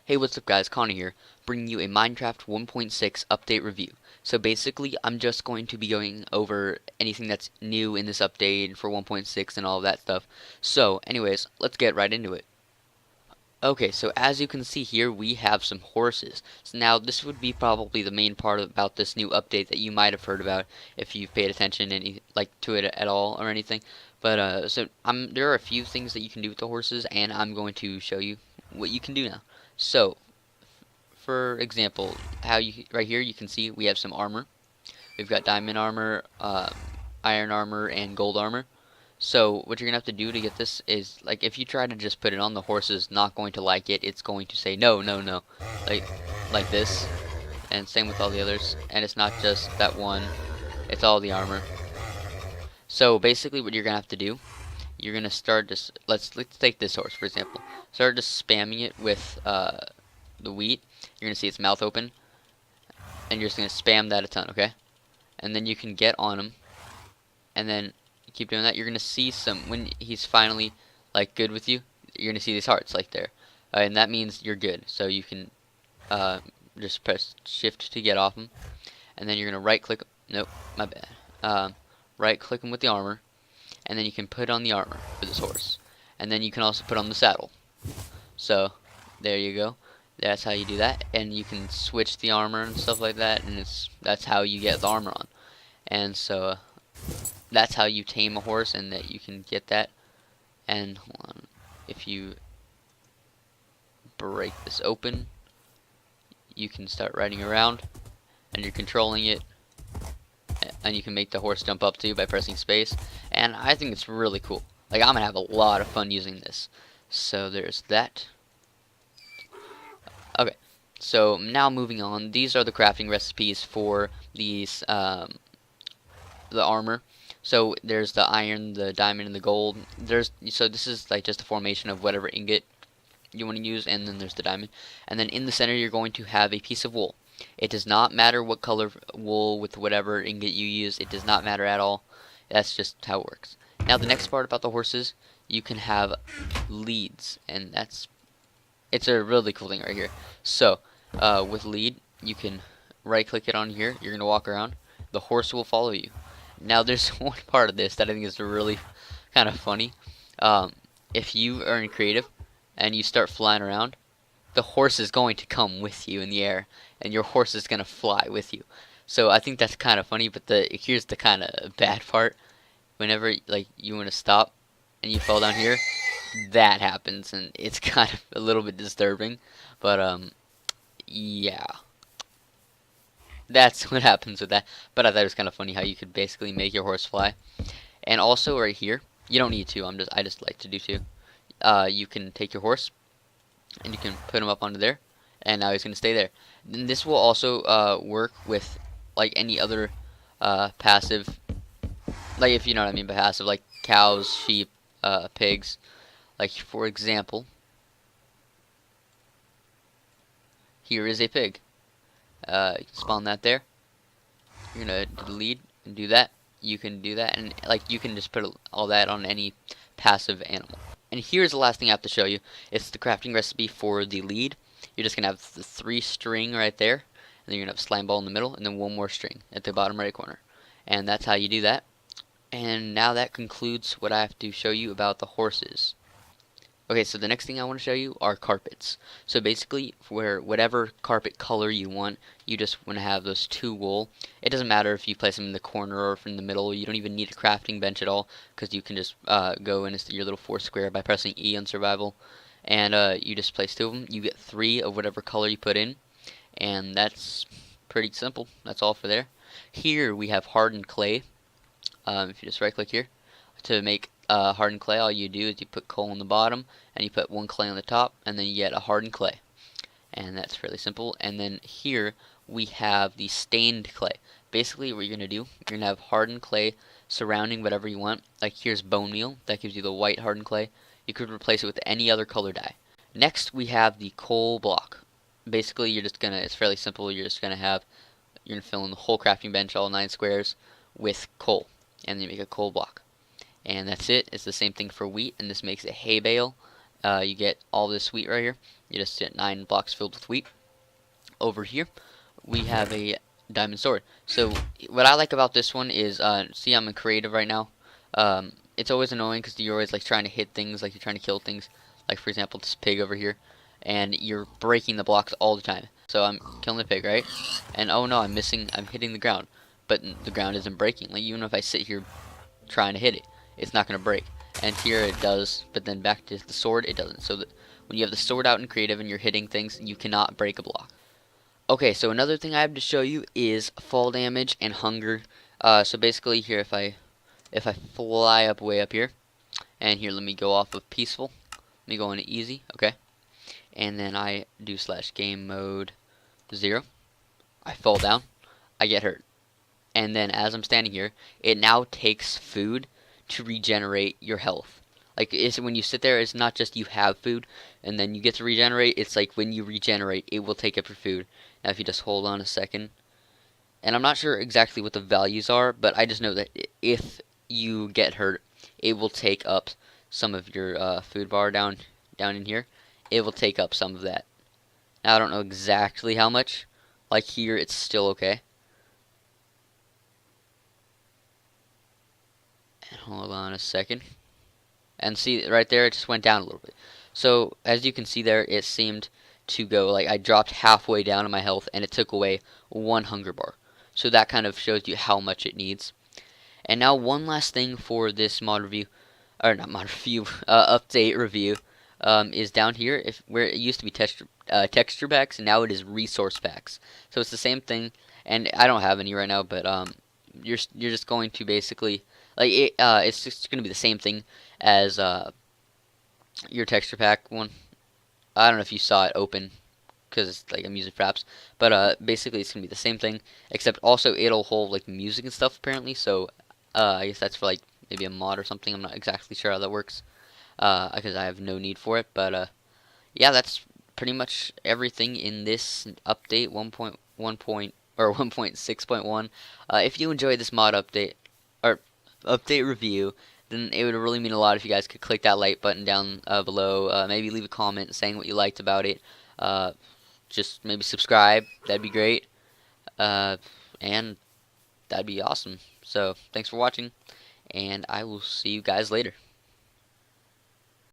Hey, what's up guys, Connor here, bringing you a Minecraft 1.6 update review. So basically, I'm just going to be going over anything that's new in this update for 1.6 and all of that stuff. So anyways, let's get right into it. Okay, so as you can see here, we have some horses. So now this would be probably the main part about this new update that you might have heard about if you've paid attention to it at all or anything. But there are a few things that you can do with the horses, and I'm going to show you what you can do now. So for example, right here you can see we have some armor. We've got diamond armor, iron armor, and gold armor. So what you're gonna have to do to get this is, like, if you try to just put it on, the horse is not going to like it. It's going to say no, no, no, like like this. And same with all the others. And it's not just that one; it's all the armor. So basically, what you're gonna have to do, you're gonna start just let's take this horse for example. Start just spamming it with the wheat. You're gonna see its mouth open, and you're just gonna spam that a ton, okay? And then you can get on him, and then keep doing that. You're gonna see when he's finally like good with you. You're gonna see these hearts like there, and that means you're good. So you can uh, just press Shift to get off him, and then you're gonna right click. Nope, my bad. Right click him with the armor, and then you can put on the armor for this horse, and then you can also put on the saddle. So there you go. That's how you do that, and you can switch the armor and stuff like that, and that's how you get the armor on. And so that's how you tame a horse, and that you can get that. And hold on, if you break this open, you can start riding around, and you're controlling it, and you can make the horse jump up to you by pressing space. And I think it's really cool. Like, I'm gonna have a lot of fun using this. So there's that. Okay, so now moving on, these are the crafting recipes for these the armor. So there's the iron, the diamond, and the gold. So this is like just a formation of whatever ingot you want to use, and then there's the diamond. And then in the center you're going to have a piece of wool. It does not matter what color wool with whatever ingot you use. It does not matter at all. That's just how it works. Now the next part about the horses, you can have leads, and it's a really cool thing right here. So with lead, you can right click it on here. You're gonna walk around. The horse will follow you. Now there's one part of this that I think is really kind of funny. If you are in creative and you start flying around, the horse is going to come with you in the air, and your horse is gonna fly with you. So I think that's kind of funny. But here's the kind of bad part. Whenever like you want to stop and you fall down here, that happens, and it's kind of a little bit disturbing. But yeah, that's what happens with that. But I thought it was kind of funny how you could basically make your horse fly. And also right here, you don't need to. I just like to do too. You can take your horse and you can put him up onto there, and now he's gonna stay there. Then this will also work with like any other passive, like, if you know what I mean by passive, like cows, sheep, pigs. Like, for example, here is a pig. You can spawn that there. You're gonna delete and do that. You can do that, and like you can just put all that on any passive animal. And here's the last thing I have to show you. It's the crafting recipe for the lead. You're just gonna have the 3 string right there, and then you're gonna have a slime ball in the middle, and then 1 more string at the bottom right corner. And that's how you do that. And now that concludes what I have to show you about the horses. Okay, so the next thing I want to show you are carpets. So basically, for whatever carpet color you want, you just want to have those 2 wool. It doesn't matter if you place them in the corner or in the middle. You don't even need a crafting bench at all, because you can just go into your little 4 square by pressing E on survival, and you just place 2 of them. You get 3 of whatever color you put in, and that's pretty simple. That's all for there. Here we have hardened clay. If you just right click here to make hardened clay, all you do is you put coal on the bottom, and you put 1 clay on the top, and then you get a hardened clay. And that's fairly simple. And then here we have the stained clay. Basically what you're going to do, you're going to have hardened clay surrounding whatever you want. Like, here's bone meal, that gives you the white hardened clay. You could replace it with any other color dye. Next we have the coal block. Basically it's fairly simple. You're going to fill in the whole crafting bench, all 9 squares, with coal, and then you make a coal block. And that's it. It's the same thing for wheat, and this makes a hay bale. You get all this wheat right here, You just get 9 blocks filled with wheat. Over here, we have a diamond sword. So what I like about this one is, see, I'm in creative right now. It's always annoying because you're always like trying to hit things, like you're trying to kill things. Like for example, this pig over here, and you're breaking the blocks all the time. So I'm killing the pig, right? And oh no, I'm hitting the ground, but the ground isn't breaking. Like even if I sit here trying to hit it, it's not gonna break. And here it does, but then back to the sword, it doesn't. So when you have the sword out in creative and you're hitting things, you cannot break a block. Okay, so another thing I have to show you is fall damage and hunger. So basically here, if I fly up way up here, and here let me go off of peaceful, let me go into easy, okay, and then I do slash game mode 0. I fall down, I get hurt, and then as I'm standing here, it now takes food to regenerate your health. Like when you sit there, it's not just you have food and then you get to regenerate. It's like when you regenerate, it will take up your food. Now if you just hold on a second, and I'm not sure exactly what the values are, but I just know that if you get hurt, it will take up some of your food bar down in here. It will take up some of that. Now I don't know exactly how much. Like here, it's still okay. And hold on a second. And see right there, it just went down a little bit. So as you can see there, it seemed to go like I dropped halfway down in my health and it took away 1 hunger bar. So that kind of shows you how much it needs. And now one last thing for this mod review, or not mod review, update review, is down here where it used to be texture packs, and now it is resource packs. So it's the same thing, and I don't have any right now, but you're just going to basically like it's just going to be the same thing as your texture pack one. I don't know if you saw it open because it's like I'm using Fraps, but basically it's gonna be the same thing, except also it'll hold like music and stuff apparently. So I guess that's for like maybe a mod or something. I'm not exactly sure how that works because I have no need for it. But yeah, that's pretty much everything in this update 1.1 or 1.6.1. If you enjoyed this mod update or update review, then it would really mean a lot if you guys could click that like button down below. Maybe leave a comment saying what you liked about it. Just maybe subscribe. That'd be great. And that'd be awesome. So thanks for watching, and I will see you guys later.